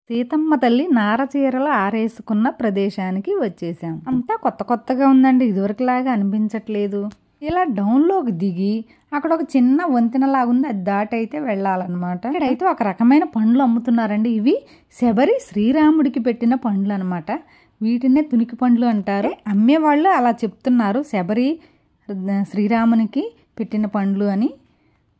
సీతమ్మ తల్లి నారచీరలు ఆరేసుకున్న ప్రదేశానికి వచ్చేసాం. అంతా కొత్త కొత్తగా ఉందండి, ఇదివరకులాగా అనిపించట్లేదు. ఇలా డౌన్లోకి దిగి అక్కడ ఒక చిన్న వంతెనలాగా ఉంది, అది దాటైతే వెళ్ళాలన్నమాట. ఇక్కడైతే ఒక రకమైన పండ్లు అమ్ముతున్నారండి. ఇవి శబరి శ్రీరాముడికి పెట్టిన పండ్లు అనమాట. వీటినే తునికి పండ్లు అంటారు. అమ్మేవాళ్ళు అలా చెప్తున్నారు, శబరి శ్రీరామునికి పెట్టిన పండ్లు అని.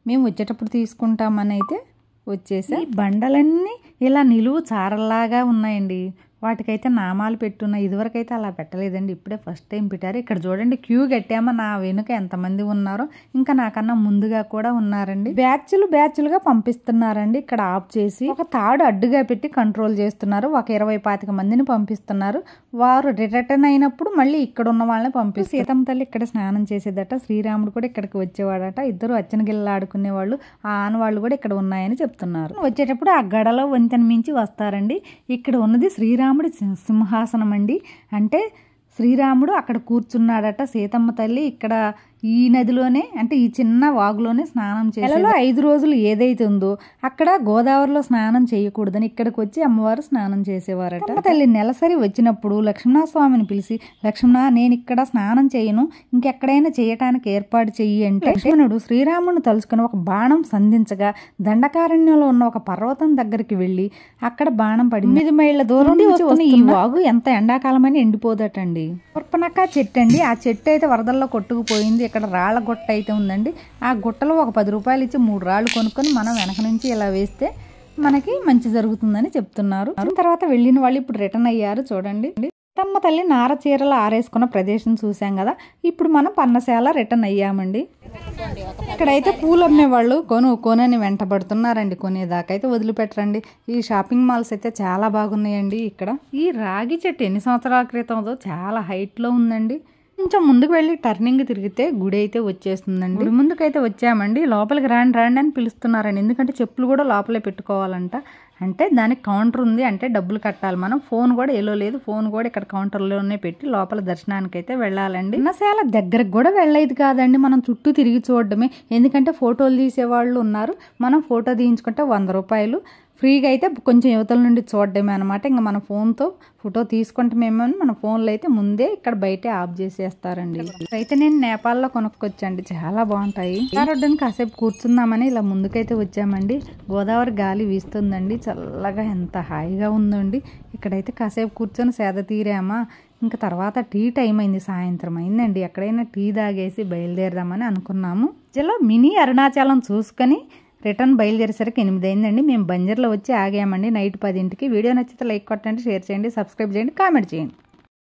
మేము వచ్చేటప్పుడు తీసుకుంటామని అయితే వచ్చేసి ఈ బండలన్నీ ఇలా నిలువు చారల్లాగా ఉన్నాయండి. వాటికైతే నామాలు పెట్టున్నాయి. ఇదివరకైతే అలా పెట్టలేదండి, ఇప్పుడే ఫస్ట్ టైం పెట్టారు. ఇక్కడ చూడండి, క్యూ కట్టామో నా వెనుక ఎంతమంది ఉన్నారో, ఇంకా నాకన్నా ముందుగా కూడా ఉన్నారండి. బ్యాచ్లుగా పంపిస్తున్నారండి. ఇక్కడ ఆఫ్ చేసి ఒక తాడు అడ్డుగా పెట్టి కంట్రోల్ చేస్తున్నారు. ఒక 20-25 మందిని పంపిస్తున్నారు. వారు రిటర్న్ అయినప్పుడు మళ్ళీ ఇక్కడ ఉన్న వాళ్ళని పంపిస్తారు. సీతమ్మ తల్లి ఇక్కడ స్నానం చేసేదట, శ్రీరాముడు కూడా ఇక్కడికి వచ్చేవాడట. ఇద్దరు అచ్చనగిల్ల ఆడుకునేవాళ్ళు, ఆ ఆనవాళ్ళు కూడా ఇక్కడ ఉన్నాయని చెప్తున్నారు. వచ్చేటప్పుడు ఆ గడలో వంతెన మించి వస్తారండి. ఇక్కడ ఉన్నది శ్రీరాముడి సింహాసనం అండి. అంటే శ్రీరాముడు అక్కడ కూర్చున్నాడట. సీతమ్మ తల్లి ఇక్కడ ఈ నదిలోనే, అంటే ఈ చిన్న వాగులోనే స్నానం చేసేది. 5 రోజులు ఏదైతే ఉందో అక్కడ గోదావరిలో స్నానం చేయకూడదని ఇక్కడికి వచ్చి అమ్మవారు స్నానం చేసేవారట. సీతమ్మ తల్లి నెలసరి వచ్చినప్పుడు లక్ష్మణస్వామిని పిలిచి, లక్ష్మణ నేను ఇక్కడ స్నానం చేయను, ఇంకెక్కడైనా చేయటానికి ఏర్పాటు చెయ్యి అంటే లక్ష్మణుడు శ్రీరాముడిని తలుచుకుని ఒక బాణం సంధించగా దండకారణ్యంలో ఉన్న ఒక పర్వతం దగ్గరికి వెళ్లి అక్కడ బాణం పడింది. 9 మైళ్ళ దూరం నుంచి వస్తున్న ఈ వాగు ఎంత ఎండాకాలమైన ఎండిపోదటండి. పుర్పనక్క చెట్టు అండి. ఆ చెట్టు అయితే వరదల్లో కొట్టుకుపోయింది. ఇక్కడ రాళ్ల గుట్ట అయితే ఉందండి. ఆ గుట్టలో ఒక 10 రూపాయలు ఇచ్చి 3 రాళ్ళు కొనుక్కొని మనం వెనక నుంచి ఇలా వేస్తే మనకి మంచి జరుగుతుందని చెప్తున్నారు. తర్వాత వెళ్ళిన వాళ్ళు ఇప్పుడు రిటర్న్ అయ్యారు. చూడండి, సీతమ్మ తల్లి నార చీరలు ఆరేసుకున్న ప్రదేశం చూసాం కదా. ఇప్పుడు మనం పన్నశాల రిటర్న్ అయ్యామండి. ఇక్కడైతే పూలు అమ్మేవాళ్ళు కొనని వెంటబడుతున్నారండి. కొనేదాకా అయితే వదిలిపెట్టరండి. ఈ షాపింగ్ మాల్స్ అయితే చాలా బాగున్నాయండి. ఇక్కడ ఈ రాగి చెట్టు ఎన్ని సంవత్సరాల క్రితంతో చాలా హైట్లో ఉందండి. కొంచెం ముందుకు వెళ్ళి టర్నింగ్ తిరిగితే గుడి అయితే వచ్చేస్తుందండి. గుడి ముందుకైతే వచ్చామండి. లోపలికి రాండి అని పిలుస్తున్నారండి. ఎందుకంటే చెప్పులు కూడా లోపలే పెట్టుకోవాలంట. అంటే దానికి కౌంటర్ ఉంది, అంటే డబ్బులు కట్టాలి మనం. ఫోన్ కూడా ఎలో లేదు, ఫోన్ కూడా ఇక్కడ కౌంటర్లోనే పెట్టి లోపల దర్శనానికి అయితే వెళ్ళాలండి. పన్నశాల దగ్గరకు కూడా వెళ్ళేది కాదండి, మనం చుట్టూ తిరిగి చూడడమే. ఎందుకంటే ఫోటోలు తీసేవాళ్ళు ఉన్నారు. మనం ఫోటో తీయించుకుంటే 100 రూపాయలు ఫ్రీగా అయితే కొంచెం యువతల నుండి చూడడమే అనమాట. ఇంకా మన ఫోన్తో ఫోటో తీసుకుంటామేమో అని మన ఫోన్లో అయితే ముందే ఇక్కడ బయటే ఆఫ్ చేసేస్తారండి. అయితే నేను నేపాల్లో కొనుక్కొచ్చండి, చాలా బాగుంటాయి. రోడ్డుని కాసేపు కూర్చుందామని ఇలా ముందుకైతే వచ్చామండి. గోదావరి గాలి వీస్తుందండి, చల్లగా ఎంత హాయిగా ఉందండి. ఇక్కడైతే కాసేపు కూర్చొని సేద తీరామా. ఇంకా తర్వాత టీ టైం అయింది, సాయంత్రం అయిందండి. ఎక్కడైనా టీ తాగేసి బయలుదేరదామని అనుకున్నాము. ఇలా మినీ అరుణాచలం చూసుకొని రిటర్న్ బయలుదేరేసరికి 8 అయిందండి. మేము బంజర్లో వచ్చి ఆగామండి నైట్ 10ంటికి. వీడియో నచ్చితే లైక్ కొట్టండి, షేర్ చేయండి, సబ్స్క్రైబ్ చేయండి, కామెంట్ చేయండి.